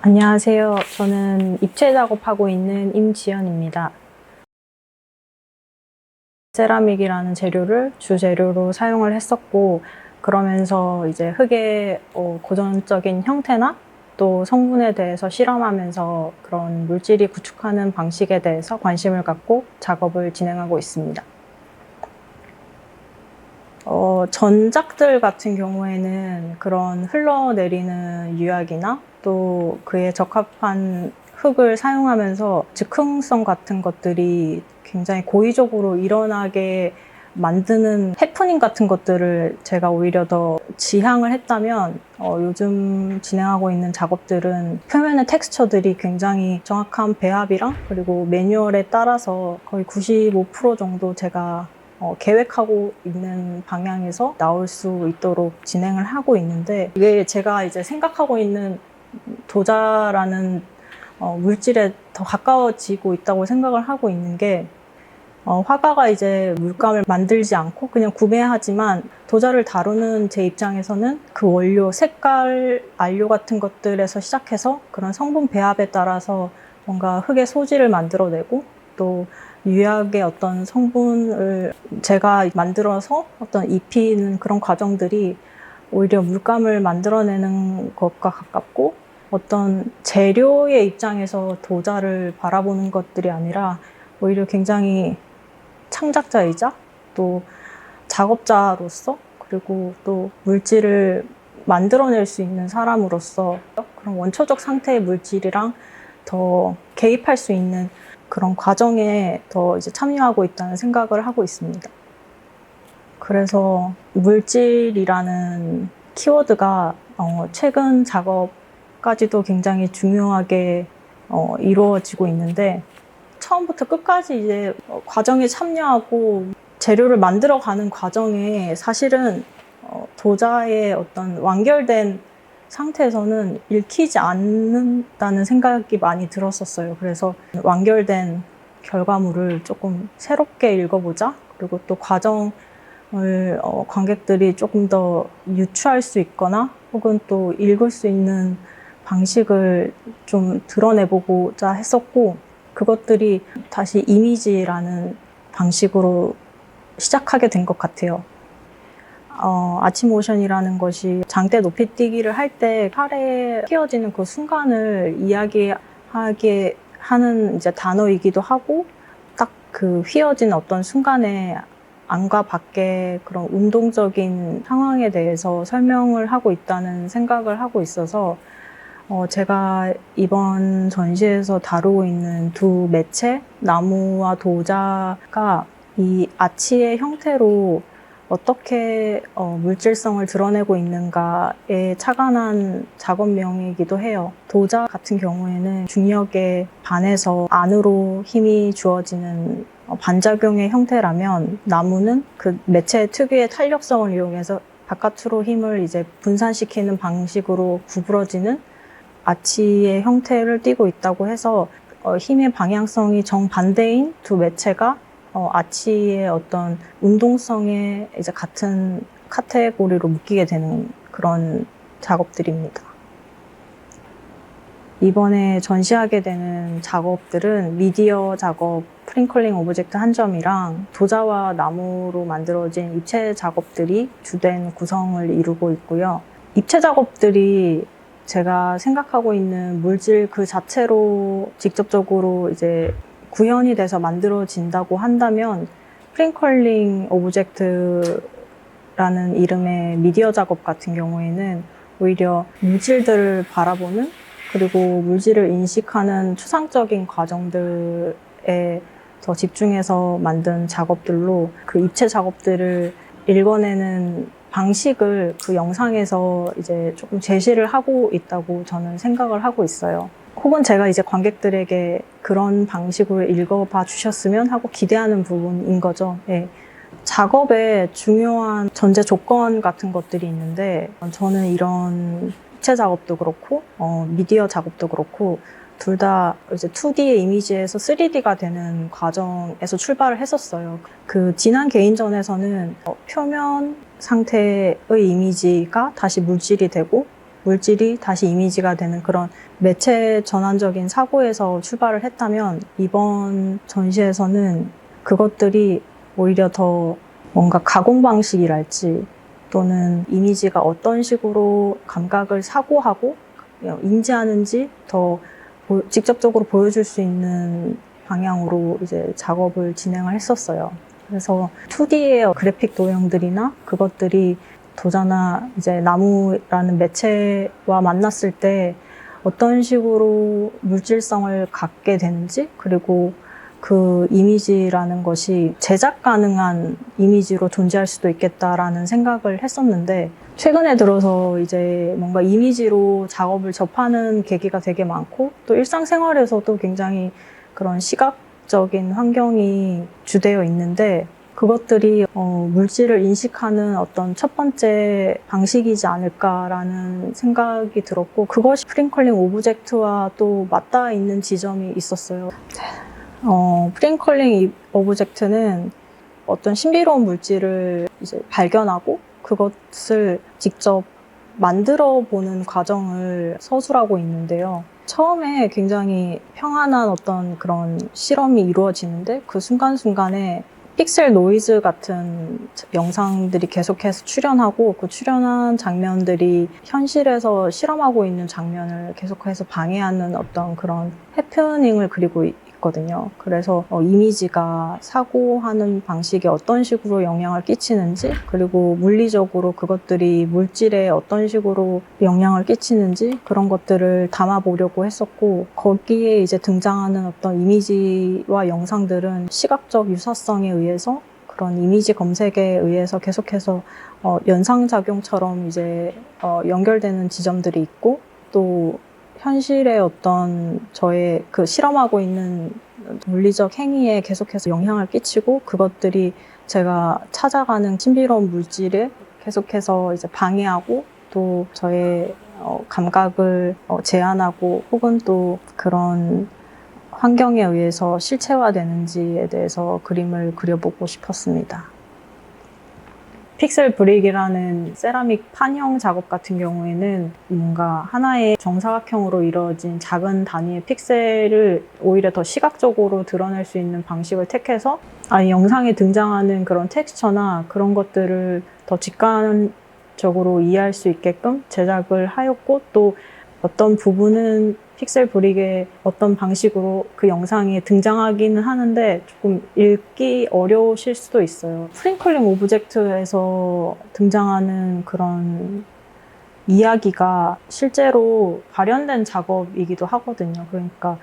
안녕하세요. 저는 입체 작업하고 있는 임지연입니다. 세라믹이라는 재료를 주재료로 사용을 했었고, 그러면서 이제 흙의 고전적인 형태나 또 성분에 대해서 실험하면서 그런 물질이 구축하는 방식에 대해서 관심을 갖고 작업을 진행하고 있습니다. 전작들 같은 경우에는 그런 흘러내리는 유약이나 또 그에 적합한 흙을 사용하면서 즉흥성 같은 것들이 굉장히 고의적으로 일어나게 만드는 해프닝 같은 것들을 제가 오히려 더 지향을 했다면 요즘 진행하고 있는 작업들은 표면의 텍스처들이 굉장히 정확한 배합이랑 그리고 매뉴얼에 따라서 거의 95% 정도 제가 계획하고 있는 방향에서 나올 수 있도록 진행을 하고 있는데, 이게 제가 이제 생각하고 있는 도자라는 물질에 더 가까워지고 있다고 생각을 하고 있는 게, 화가가 이제 물감을 만들지 않고 그냥 구매하지만 도자를 다루는 제 입장에서는 그 원료, 색깔, 안료 같은 것들에서 시작해서 그런 성분 배합에 따라서 뭔가 흙의 소질을 만들어내고 또 유약의 어떤 성분을 제가 만들어서 어떤 입히는 그런 과정들이 오히려 물감을 만들어내는 것과 가깝고, 어떤 재료의 입장에서 도자를 바라보는 것들이 아니라 오히려 굉장히 창작자이자 또 작업자로서, 그리고 또 물질을 만들어낼 수 있는 사람으로서 그런 원초적 상태의 물질이랑 더 개입할 수 있는 그런 과정에 더 이제 참여하고 있다는 생각을 하고 있습니다. 그래서 물질이라는 키워드가 최근 작업까지도 굉장히 중요하게 이루어지고 있는데, 처음부터 끝까지 이제 과정에 참여하고 재료를 만들어가는 과정에 사실은 도자의 어떤 완결된 상태에서는 읽히지 않는다는 생각이 많이 들었었어요. 그래서 완결된 결과물을 조금 새롭게 읽어보자. 그리고 또 과정을 관객들이 조금 더 유추할 수 있거나 혹은 또 읽을 수 있는 방식을 좀 드러내보고자 했었고, 그것들이 다시 이미지라는 방식으로 시작하게 된 것 같아요. 아치모션이라는 것이 장대 높이뛰기를 할 때 팔에 휘어지는 그 순간을 이야기하게 하는 이제 단어이기도 하고, 딱 그 휘어진 어떤 순간에 안과 밖의 그런 운동적인 상황에 대해서 설명을 하고 있다는 생각을 하고 있어서, 제가 이번 전시에서 다루고 있는 두 매체, 나무와 도자가 이 아치의 형태로 어떻게 물질성을 드러내고 있는가에 착안한 작업명이기도 해요. 도자 같은 경우에는 중력에 반해서 안으로 힘이 주어지는 반작용의 형태라면, 나무는 그 매체 특유의 탄력성을 이용해서 바깥으로 힘을 이제 분산시키는 방식으로 구부러지는 아치의 형태를 띠고 있다고 해서 힘의 방향성이 정반대인 두 매체가 아치의 어떤 운동성에 이제 같은 카테고리로 묶이게 되는 그런 작업들입니다. 이번에 전시하게 되는 작업들은 미디어 작업, 프링클링 오브젝트 한 점이랑 도자와 나무로 만들어진 입체 작업들이 주된 구성을 이루고 있고요. 입체 작업들이 제가 생각하고 있는 물질 그 자체로 직접적으로 이제 구현이 돼서 만들어진다고 한다면, 프링컬링 오브젝트라는 이름의 미디어 작업 같은 경우에는 오히려 물질들을 바라보는, 그리고 물질을 인식하는 추상적인 과정들에 더 집중해서 만든 작업들로, 그 입체 작업들을 읽어내는 방식을 그 영상에서 이제 조금 제시를 하고 있다고 저는 생각을 하고 있어요. 혹은 제가 이제 관객들에게 그런 방식으로 읽어봐 주셨으면 하고 기대하는 부분인 거죠. 네. 작업에 중요한 전제 조건 같은 것들이 있는데, 저는 이런 입체 작업도 그렇고 미디어 작업도 그렇고 둘 다 이제 2D의 이미지에서 3D가 되는 과정에서 출발을 했었어요. 그 지난 개인전에서는 표면 상태의 이미지가 다시 물질이 되고, 물질이 다시 이미지가 되는 그런 매체 전환적인 사고에서 출발을 했다면 이번 전시에서는 그것들이 오히려 더 뭔가 가공 방식이랄지 또는 이미지가 어떤 식으로 감각을 사고하고 인지하는지 더 직접적으로 보여줄 수 있는 방향으로 이제 작업을 진행을 했었어요. 그래서 2D의 그래픽 도형들이나 그것들이 도자나 이제 나무라는 매체와 만났을 때 어떤 식으로 물질성을 갖게 되는지, 그리고 그 이미지라는 것이 제작 가능한 이미지로 존재할 수도 있겠다라는 생각을 했었는데, 최근에 들어서 이제 뭔가 이미지로 작업을 접하는 계기가 되게 많고, 또 일상생활에서도 굉장히 그런 시각적인 환경이 주되어 있는데, 그것들이 물질을 인식하는 어떤 첫 번째 방식이지 않을까라는 생각이 들었고, 그것이 프링컬링 오브젝트와 또 맞닿아 있는 지점이 있었어요. 프링컬링 오브젝트는 어떤 신비로운 물질을 이제 발견하고 그것을 직접 만들어 보는 과정을 서술하고 있는데요. 처음에 굉장히 평안한 어떤 그런 실험이 이루어지는데, 그 순간순간에 픽셀 노이즈 같은 영상들이 계속해서 출현하고, 그 출현한 장면들이 현실에서 실험하고 있는 장면을 계속해서 방해하는 어떤 그런 해프닝을 그리고 있거든요. 그래서 이미지가 사고하는 방식에 어떤 식으로 영향을 끼치는지, 그리고 물리적으로 그것들이 물질에 어떤 식으로 영향을 끼치는지, 그런 것들을 담아보려고 했었고, 거기에 이제 등장하는 어떤 이미지와 영상들은 시각적 유사성에 의해서, 그런 이미지 검색에 의해서 계속해서 연상작용처럼 이제 연결되는 지점들이 있고, 또 현실의 어떤 저의 그 실험하고 있는 물리적 행위에 계속해서 영향을 끼치고, 그것들이 제가 찾아가는 신비로운 물질에 계속해서 이제 방해하고, 또 저의 감각을 제한하고, 혹은 또 그런 환경에 의해서 실체화되는지에 대해서 그림을 그려보고 싶었습니다. 픽셀 브릭이라는 세라믹 판형 작업 같은 경우에는 뭔가 하나의 정사각형으로 이루어진 작은 단위의 픽셀을 오히려 더 시각적으로 드러낼 수 있는 방식을 택해서 영상에 등장하는 그런 텍스처나 그런 것들을 더 직관적으로 이해할 수 있게끔 제작을 하였고, 또 어떤 부분은 픽셀 브릭의 어떤 방식으로 그 영상에 등장하기는 하는데 조금 읽기 어려우실 수도 있어요. 프링클링 오브젝트에서 등장하는 그런 이야기가 실제로 발현된 작업이기도 하거든요. 그러니까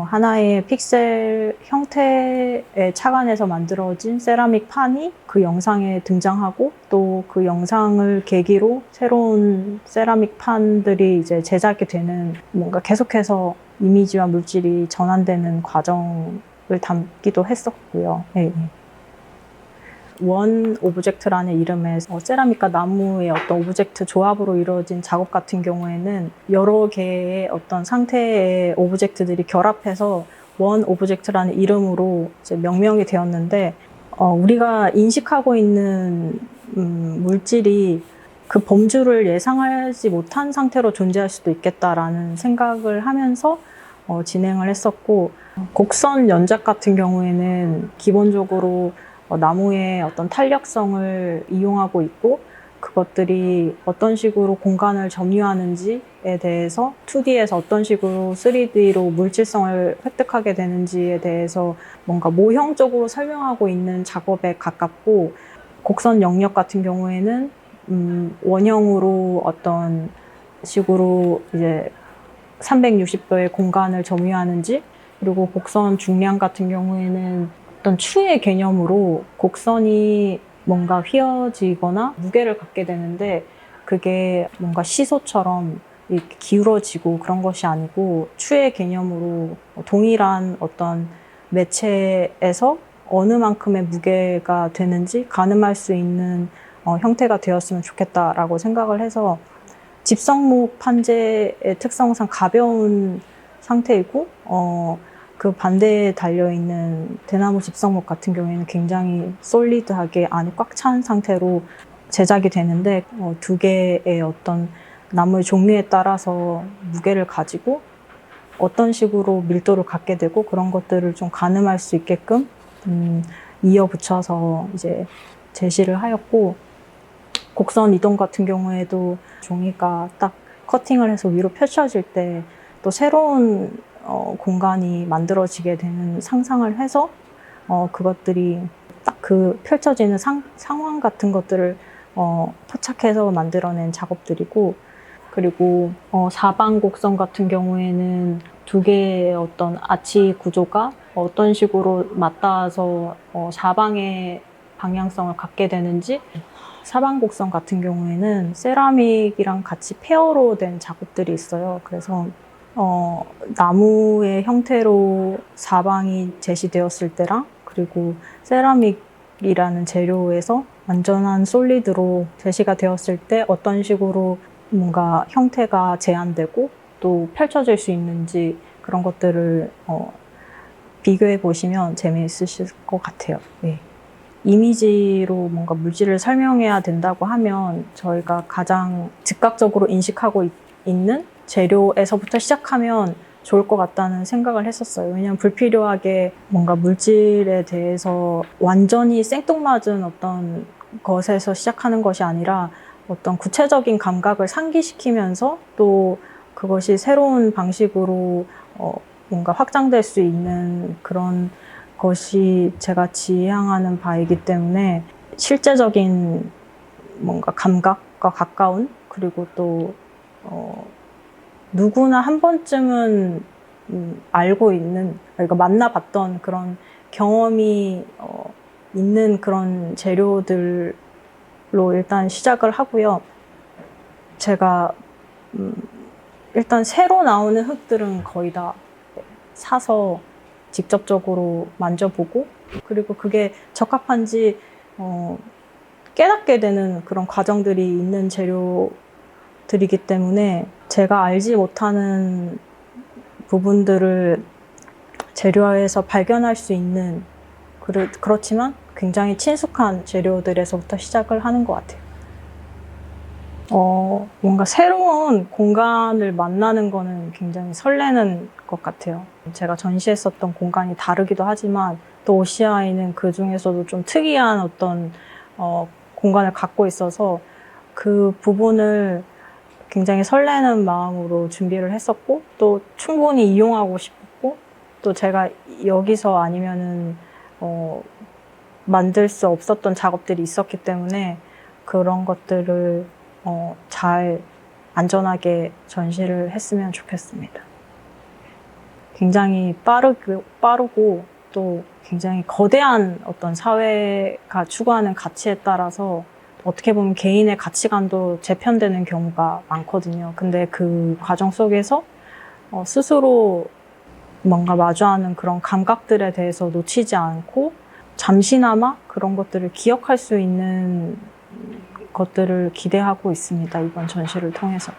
하나의 픽셀 형태의 착안해서 만들어진 세라믹 판이 그 영상에 등장하고, 또 그 영상을 계기로 새로운 세라믹 판들이 이제 제작이 되는, 뭔가 계속해서 이미지와 물질이 전환되는 과정을 담기도 했었고요. 네. 원 오브젝트라는 이름의 세라믹과 나무의 어떤 오브젝트 조합으로 이루어진 작업 같은 경우에는 여러 개의 어떤 상태의 오브젝트들이 결합해서 원 오브젝트라는 이름으로 이제 명명이 되었는데, 우리가 인식하고 있는 물질이 그 범주를 예상하지 못한 상태로 존재할 수도 있겠다라는 생각을 하면서 진행을 했었고, 곡선 연작 같은 경우에는 기본적으로 나무의 어떤 탄력성을 이용하고 있고, 그것들이 어떤 식으로 공간을 점유하는지에 대해서 2D에서 어떤 식으로 3D로 물질성을 획득하게 되는지에 대해서 뭔가 모형적으로 설명하고 있는 작업에 가깝고, 곡선 영역 같은 경우에는 원형으로 어떤 식으로 이제 360도의 공간을 점유하는지, 그리고 곡선 중량 같은 경우에는 어떤 추의 개념으로 곡선이 뭔가 휘어지거나 무게를 갖게 되는데, 그게 뭔가 시소처럼 이렇게 기울어지고 그런 것이 아니고, 추의 개념으로 동일한 어떤 매체에서 어느 만큼의 무게가 되는지 가늠할 수 있는 형태가 되었으면 좋겠다라고 생각을 해서, 집성목 판재의 특성상 가벼운 상태이고, 그 반대에 달려있는 대나무 집성목 같은 경우에는 굉장히 솔리드하게 안에 꽉 찬 상태로 제작이 되는데, 두 개의 어떤 나무의 종류에 따라서 무게를 가지고 어떤 식으로 밀도를 갖게 되고 그런 것들을 좀 가늠할 수 있게끔 이어붙여서 이제 제시를 하였고, 곡선 이동 같은 경우에도 종이가 딱 커팅을 해서 위로 펼쳐질 때 또 새로운 공간이 만들어지게 되는 상상을 해서 그것들이 딱 그 펼쳐지는 상황 같은 것들을 포착해서 만들어낸 작업들이고, 그리고 사방 곡선 같은 경우에는 두 개의 어떤 아치 구조가 어떤 식으로 맞닿아서 사방의 방향성을 갖게 되는지, 사방 곡선 같은 경우에는 세라믹이랑 같이 페어로 된 작업들이 있어요. 그래서 나무의 형태로 사방이 제시되었을 때랑, 그리고 세라믹이라는 재료에서 완전한 솔리드로 제시가 되었을 때 어떤 식으로 뭔가 형태가 제한되고 또 펼쳐질 수 있는지, 그런 것들을 비교해 보시면 재미있으실 것 같아요. 네. 이미지로 뭔가 물질을 설명해야 된다고 하면 저희가 가장 즉각적으로 인식하고 있는 재료에서부터 시작하면 좋을 것 같다는 생각을 했었어요. 왜냐하면 불필요하게 뭔가 물질에 대해서 완전히 생뚱맞은 어떤 것에서 시작하는 것이 아니라 어떤 구체적인 감각을 상기시키면서 또 그것이 새로운 방식으로 뭔가 확장될 수 있는 그런 것이 제가 지향하는 바이기 때문에, 실제적인 뭔가 감각과 가까운, 그리고 또 누구나 한 번쯤은 알고 있는, 그러니까 만나봤던 그런 경험이 있는 그런 재료들로 일단 시작을 하고요. 제가 일단 새로 나오는 흙들은 거의 다 사서 직접적으로 만져보고, 그리고 그게 적합한지 깨닫게 되는 그런 과정들이 있는 재료들이기 때문에, 제가 알지 못하는 부분들을 재료에서 발견할 수 있는, 그렇지만 굉장히 친숙한 재료들에서부터 시작을 하는 것 같아요. 뭔가 새로운 공간을 만나는 거는 굉장히 설레는 것 같아요. 제가 전시했었던 공간이 다르기도 하지만 또 OCI는 그 중에서도 좀 특이한 어떤 공간을 갖고 있어서 그 부분을 굉장히 설레는 마음으로 준비를 했었고, 또 충분히 이용하고 싶었고, 또 제가 여기서 아니면은 만들 수 없었던 작업들이 있었기 때문에 그런 것들을 잘 안전하게 전시를 했으면 좋겠습니다. 굉장히 빠르고 또 굉장히 거대한 어떤 사회가 추구하는 가치에 따라서 어떻게 보면 개인의 가치관도 재편되는 경우가 많거든요. 근데 그 과정 속에서 스스로 뭔가 마주하는 그런 감각들에 대해서 놓치지 않고 잠시나마 그런 것들을 기억할 수 있는 것들을 기대하고 있습니다. 이번 전시를 통해서.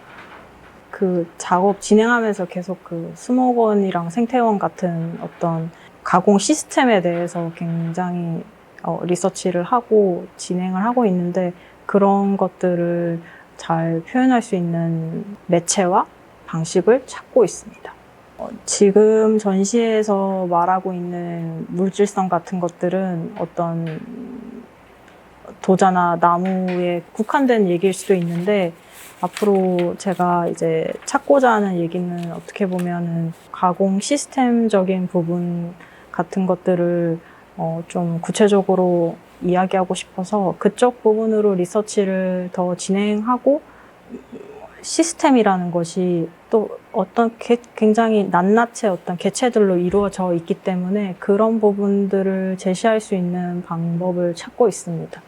그 작업 진행하면서 계속 그 수목원이랑 생태원 같은 어떤 가공 시스템에 대해서 굉장히 리서치를 하고 진행을 하고 있는데, 그런 것들을 잘 표현할 수 있는 매체와 방식을 찾고 있습니다. 지금 전시에서 말하고 있는 물질성 같은 것들은 어떤 도자나 나무에 국한된 얘기일 수도 있는데, 앞으로 제가 이제 찾고자 하는 얘기는 어떻게 보면은 가공 시스템적인 부분 같은 것들을 좀 구체적으로 이야기하고 싶어서 그쪽 부분으로 리서치를 더 진행하고, 시스템이라는 것이 또 어떤 굉장히 낱낱의 어떤 개체들로 이루어져 있기 때문에 그런 부분들을 제시할 수 있는 방법을 찾고 있습니다.